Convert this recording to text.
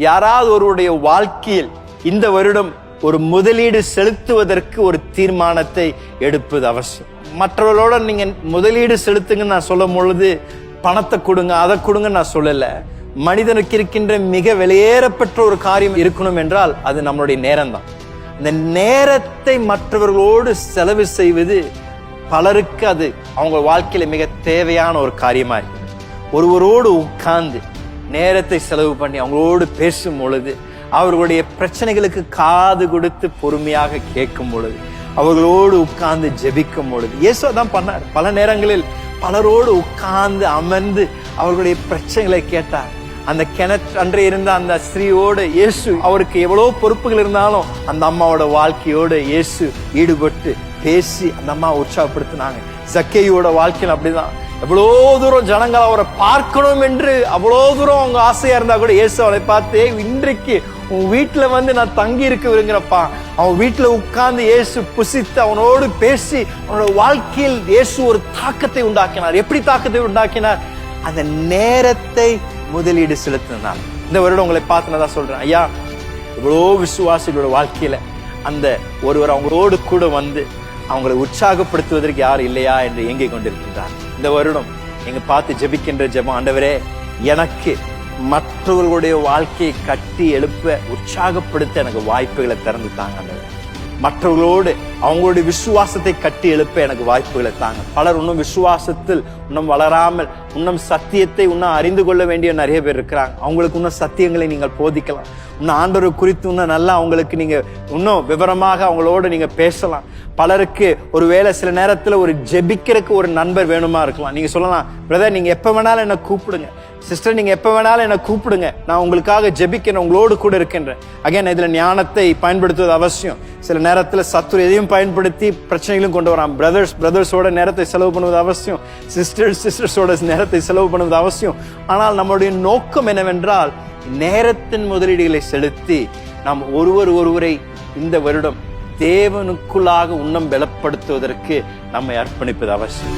யாராவது ஒருவருடைய வாழ்க்கையில் இந்த வருடம் ஒரு முதலீடு செலுத்துவதற்கு ஒரு தீர்மானத்தை எடுப்பது அவசியம். மற்றவர்களோட நீங்க முதலீடு செலுத்துங்கன்னு நான் சொல்லும் பொழுது பணத்தை கொடுங்க அதை கொடுங்க நான் சொல்லல. மனிதனுக்கு இருக்கின்ற மிக வெளியேறப்பெற்ற ஒரு காரியம் இருக்கணும் என்றால் அது நம்மளுடைய நேரம் தான். இந்த நேரத்தை மற்றவர்களோடு செலவு செய்வது பலருக்கு அது அவங்க வாழ்க்கையில மிக தேவையான ஒரு காரியமா இருக்கு. ஒருவரோடு உட்கார்ந்து நேரத்தை செலவு பண்ணி அவங்களோடு பேசும் பொழுது, அவர்களுடைய பிரச்சனைகளுக்கு காது கொடுத்து பொறுமையாக கேட்கும் பொழுது, அவர்களோடு உட்கார்ந்து ஜெபிக்கும் பொழுது, இயேசு தான் பண்ணார். பல நேரங்களில் பலரோடு உட்கார்ந்து அமர்ந்து அவர்களுடைய பிரச்சனைகளை கேட்டார். அந்த அன்றே இருந்த அந்த ஸ்திரீயோடு இயேசு, அவருக்கு எவ்வளவு பொறுப்புகள் இருந்தாலும் அந்த அம்மாவோட வாழ்க்கையோடு இயேசு ஈடுபட்டு பேசி அந்த அம்மா உற்சாகப்படுத்தினாங்க. சக்கேயோட வாழ்க்கையில் அப்படிதான். எவ்வளோ தூரம் ஜனங்கள் அவரை பார்க்கணும் என்று அவ்வளோ தூரம் அவங்க ஆசையா இருந்தா கூட இயேசு அவளை பார்த்து, இன்றைக்கு உன் வீட்டுல வந்து நான் தங்கி இருக்க விரும்புகிறப்பா. அவன் வீட்டுல உட்கார்ந்து இயேசு புசித்து அவனோடு பேசி அவனோட வாழ்க்கையில் இயேசு ஒரு தாக்கத்தை உண்டாக்கினார். எப்படி தாக்கத்தை உண்டாக்கினார்? அந்த நேரத்தை முதலீடு செலுத்தினார். இந்த வருடம் உங்களை பார்த்து நான் தான் சொல்றேன், ஐயா இவ்வளோ விசுவாசிகளோட வாழ்க்கையில அந்த ஒருவர் அவங்களோடு கூட வந்து அவங்களை உற்சாகப்படுத்துவதற்கு யார் இல்லையா என்று ஏங்கிக் கொண்டிருக்கின்றார். இந்த வருடம் நீங்க பார்த்து ஜெபிக்கின்ற ஜெபம், ஆண்டவரே எனக்கு மற்றவர்களுடைய வாழ்க்கையை கட்டி எழுப்ப உற்சாகப்படுத்த எனக்கு வாய்ப்புகளை திறந்து தாங்க. ஆண்டவரே மற்றவர்களோடு அவங்களுடைய விசுவாசத்தை கட்டி எழுப்ப எனக்கு வாய்ப்புகளை தாங்க. பலர் இன்னும் விசுவாசத்தில் இன்னும் வளராமல், இன்னும் சத்தியத்தை இன்னும் அறிந்து கொள்ள வேண்டிய நிறைய பேர் இருக்கிறாங்க. அவங்களுக்கு இன்னும் சத்தியங்களை நீங்கள் போதிக்கலாம். இன்னும் ஆண்டவர் குறித்து இன்னும் நல்லா அவங்களுக்கு நீங்க இன்னும் விவரமாக அவங்களோட நீங்க பேசலாம். பலருக்கு ஒரு வேளை சில நேரத்துல ஒரு ஜெபிக்கிறதுக்கு ஒரு நண்பர் வேணுமா இருக்கலாம். நீங்க சொல்லலாம், பிரதர் நீங்க எப்ப வேணாலும் என்ன கூப்பிடுங்க, சிஸ்டர் நீங்க எப்ப வேணாலும் என்ன கூப்பிடுங்க, நான் உங்களுக்காக ஜெபிக்கிறேன், உங்களோடு கூட இருக்கின்றேன். அகைன் இதுல ஞானத்தை பயன்படுத்துவது அவசியம். சில நேரத்துல சத்துரு எதையும் பயன்படுத்தி பிரச்சனைகளும் கொண்டு வரான். பிரதர்ஸோட நேரத்தை செலவு பண்ணுவது அவசியம், சிஸ்டர்ஸோட நேரத்தை செலவு பண்ணுவது அவசியம். ஆனால் நம்மளுடைய நோக்கம் என்னவென்றால், நேரத்தின் முதலீடுகளை செலுத்தி நாம் ஒருவரை இந்த வருடம் தேவனுக்குள்ளாக உன்னம் பலப்படுத்துவதற்கு நம்மை அர்ப்பணிப்பது அவசியம்.